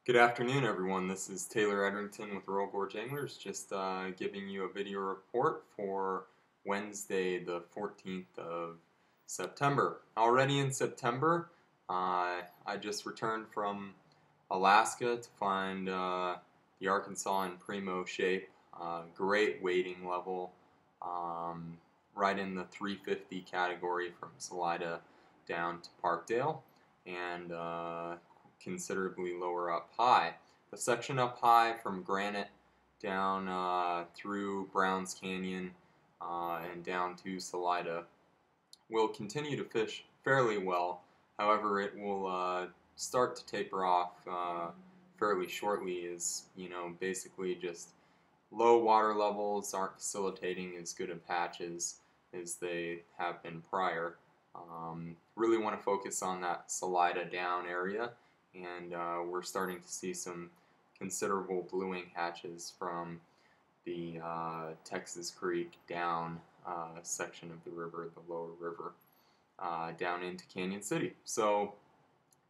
Good afternoon, everyone. This is Taylor Edrington with Royal Gorge Anglers, just giving you a video report for Wednesday, the 14th of September. Already in September, I just returned from Alaska to find the Arkansas in primo shape. Great wading level, right in the 350 category from Salida down to Parkdale, and considerably lower up high. The section up high from Granite down through Browns Canyon and down to Salida will continue to fish fairly well. However, it will start to taper off fairly shortly, as basically just low water levels aren't facilitating as good of patches as they have been prior. Really want to focus on that Salida down area, and we're starting to see some considerable bluing hatches from the Texas Creek down section of the river, the lower river, down into Canyon City. So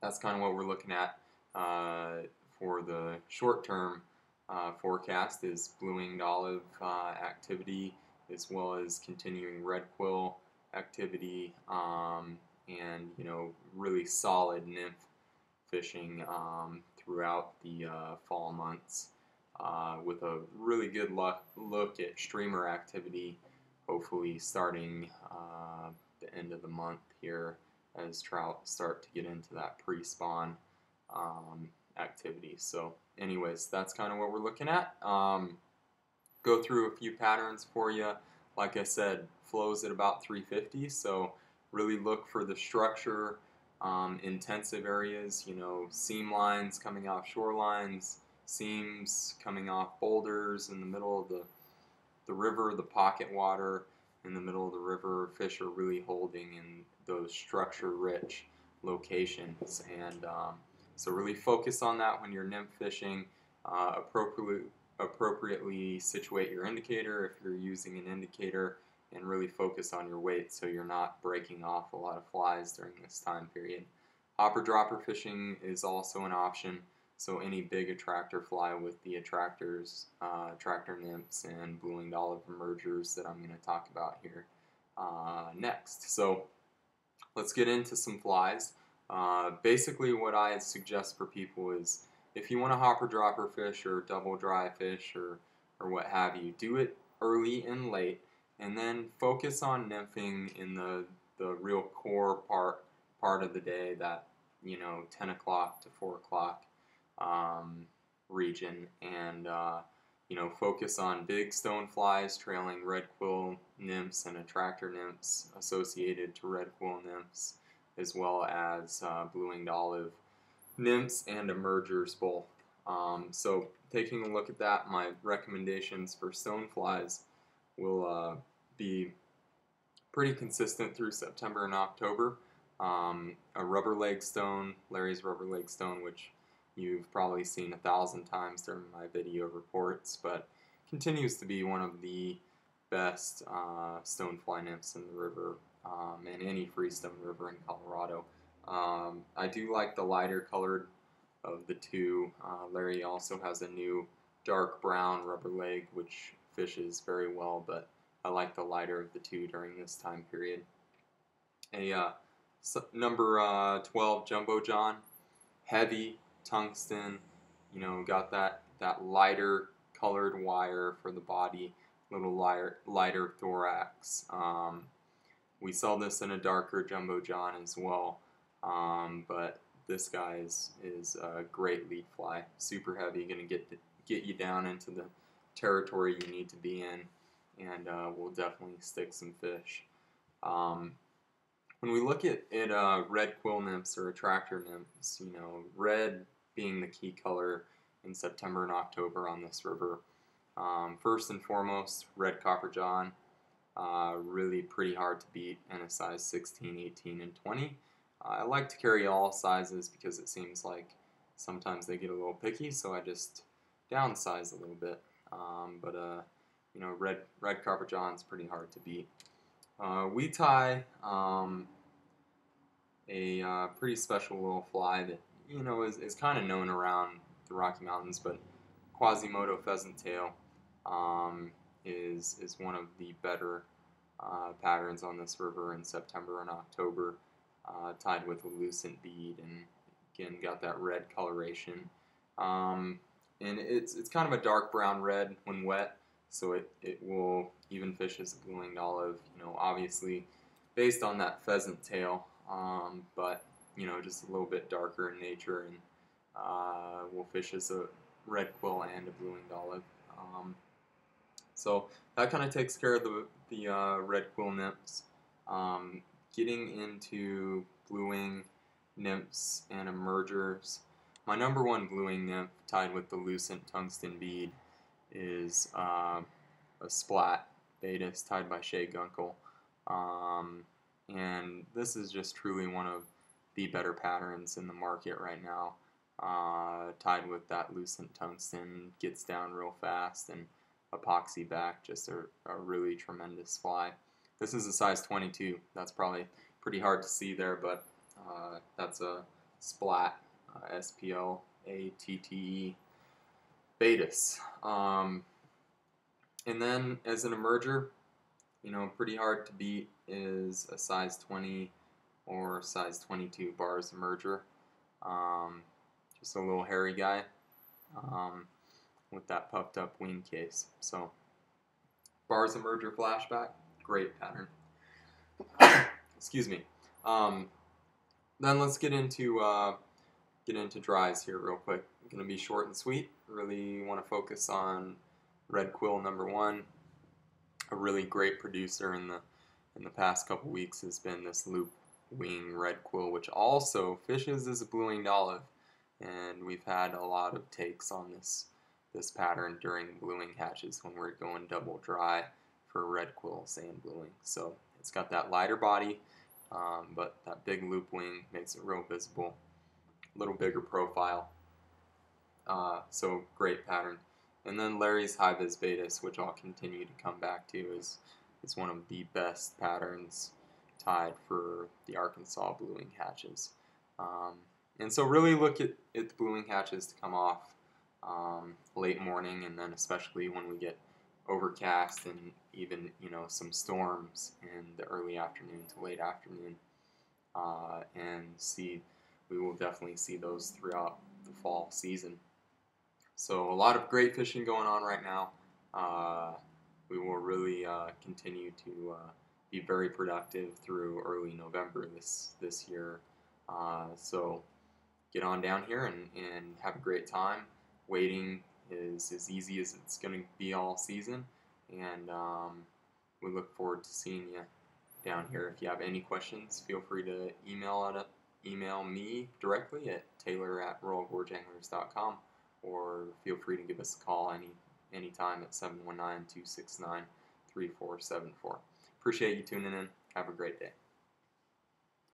that's kind of what we're looking at for the short-term forecast is blue-winged olive activity, as well as continuing red quill activity, and really solid nymph fishing throughout the fall months, with a really good look at streamer activity, hopefully starting the end of the month here as trout start to get into that pre-spawn activity. So anyways, that's kind of what we're looking at. Go through a few patterns for you. Like I said, flows at about 350, so really look for the structure intensive areas, seam lines coming off shorelines, seams coming off boulders in the middle of the river, the pocket water in the middle of the river. Fish are really holding in those structure-rich locations, and so really focus on that when you're nymph fishing. Appropriately situate your indicator if you're using an indicator, and really focus on your weight so you're not breaking off a lot of flies during this time period. Hopper dropper fishing is also an option, so any big attractor fly with the attractors, attractor nymphs, and blue-winged olive emergers that I'm going to talk about here next. So let's get into some flies. Basically what I suggest for people is, if you want to hopper dropper fish or double dry fish or what have you, do it early and late, and then focus on nymphing in the real core part of the day, that 10 o'clock to 4 o'clock region, and focus on big stoneflies trailing red quill nymphs and attractor nymphs associated to red quill nymphs, as well as blue-winged olive nymphs and emergers both. So taking a look at that, my recommendations for stoneflies will be pretty consistent through September and October. A rubber leg stone, Larry's rubber leg stone, which you've probably seen 1,000 times during my video reports, but continues to be one of the best stonefly nymphs in the river, and any freestone river in Colorado. I do like the lighter colored of the two. Larry also has a new dark brown rubber leg, which fishes very well, but I like the lighter of the two during this time period. A number 12 Jumbo John, heavy tungsten, got that lighter colored wire for the body, little lighter thorax. We sell this in a darker Jumbo John as well, but this guy is a great lead fly, super heavy, going to get you down into the territory you need to be in, and will definitely stick some fish. When we look at red quill nymphs or attractor nymphs, red being the key color in September and October on this river. First and foremost, red copper john, really pretty hard to beat in a size 16, 18, and 20. I like to carry all sizes because it seems like sometimes they get a little picky, so I just downsize a little bit. But red copper john's pretty hard to beat. We tie a pretty special little fly that is kind of known around the Rocky Mountains, but Quasimodo pheasant tail is one of the better patterns on this river in September and October, tied with a lucent bead, and again got that red coloration. And it's kind of a dark brown red when wet, so it will even fish as a blue-winged olive, obviously based on that pheasant tail, but just a little bit darker in nature, and will fish as a red quill and a blue-winged olive. So that kind of takes care of the red quill nymphs. Getting into blue-wing nymphs and emergers, my number one blue-wing nymph tied with the lucent tungsten bead is a splat Baetis tied by Shea Gunkel. And this is just truly one of the better patterns in the market right now. Tied with that lucent tungsten, gets down real fast, and epoxy back, just a really tremendous fly. This is a size 22. That's probably pretty hard to see there, but that's a splat, S-P-L-A-T-T-E Baetis. And then as an emerger, pretty hard to beat is a size 20 or size 22 Bars emerger. Just a little hairy guy with that puffed up wing case. So Bars emerger flashback, great pattern. Excuse me. Then let's get into dries here real quick. Going to be short and sweet. Really want to focus on red quill number one. A really great producer in the past couple weeks has been this loop wing red quill, which also fishes as a blue-winged olive, and we've had a lot of takes on this pattern during blue-wing hatches when we're going double dry for red quills and blue-wing. So it's got that lighter body, but that big loop wing makes it real visible, a little bigger profile. So great pattern. And then Larry's High-Vis Baetis, which I'll continue to come back to, is one of the best patterns tied for the Arkansas blue-wing hatches. And so really look at the blue-wing hatches to come off late morning, and then especially when we get overcast and even some storms in the early afternoon to late afternoon, and we will definitely see those throughout the fall season. So a lot of great fishing going on right now. We will really continue to be very productive through early November this year. So get on down here and have a great time. Waiting is as easy as it's going to be all season, and we look forward to seeing you down here. If you have any questions, feel free to email me directly at taylor@royalgorgeanglers.com, or feel free to give us a call anytime at 719-269-3474. Appreciate you tuning in. Have a great day.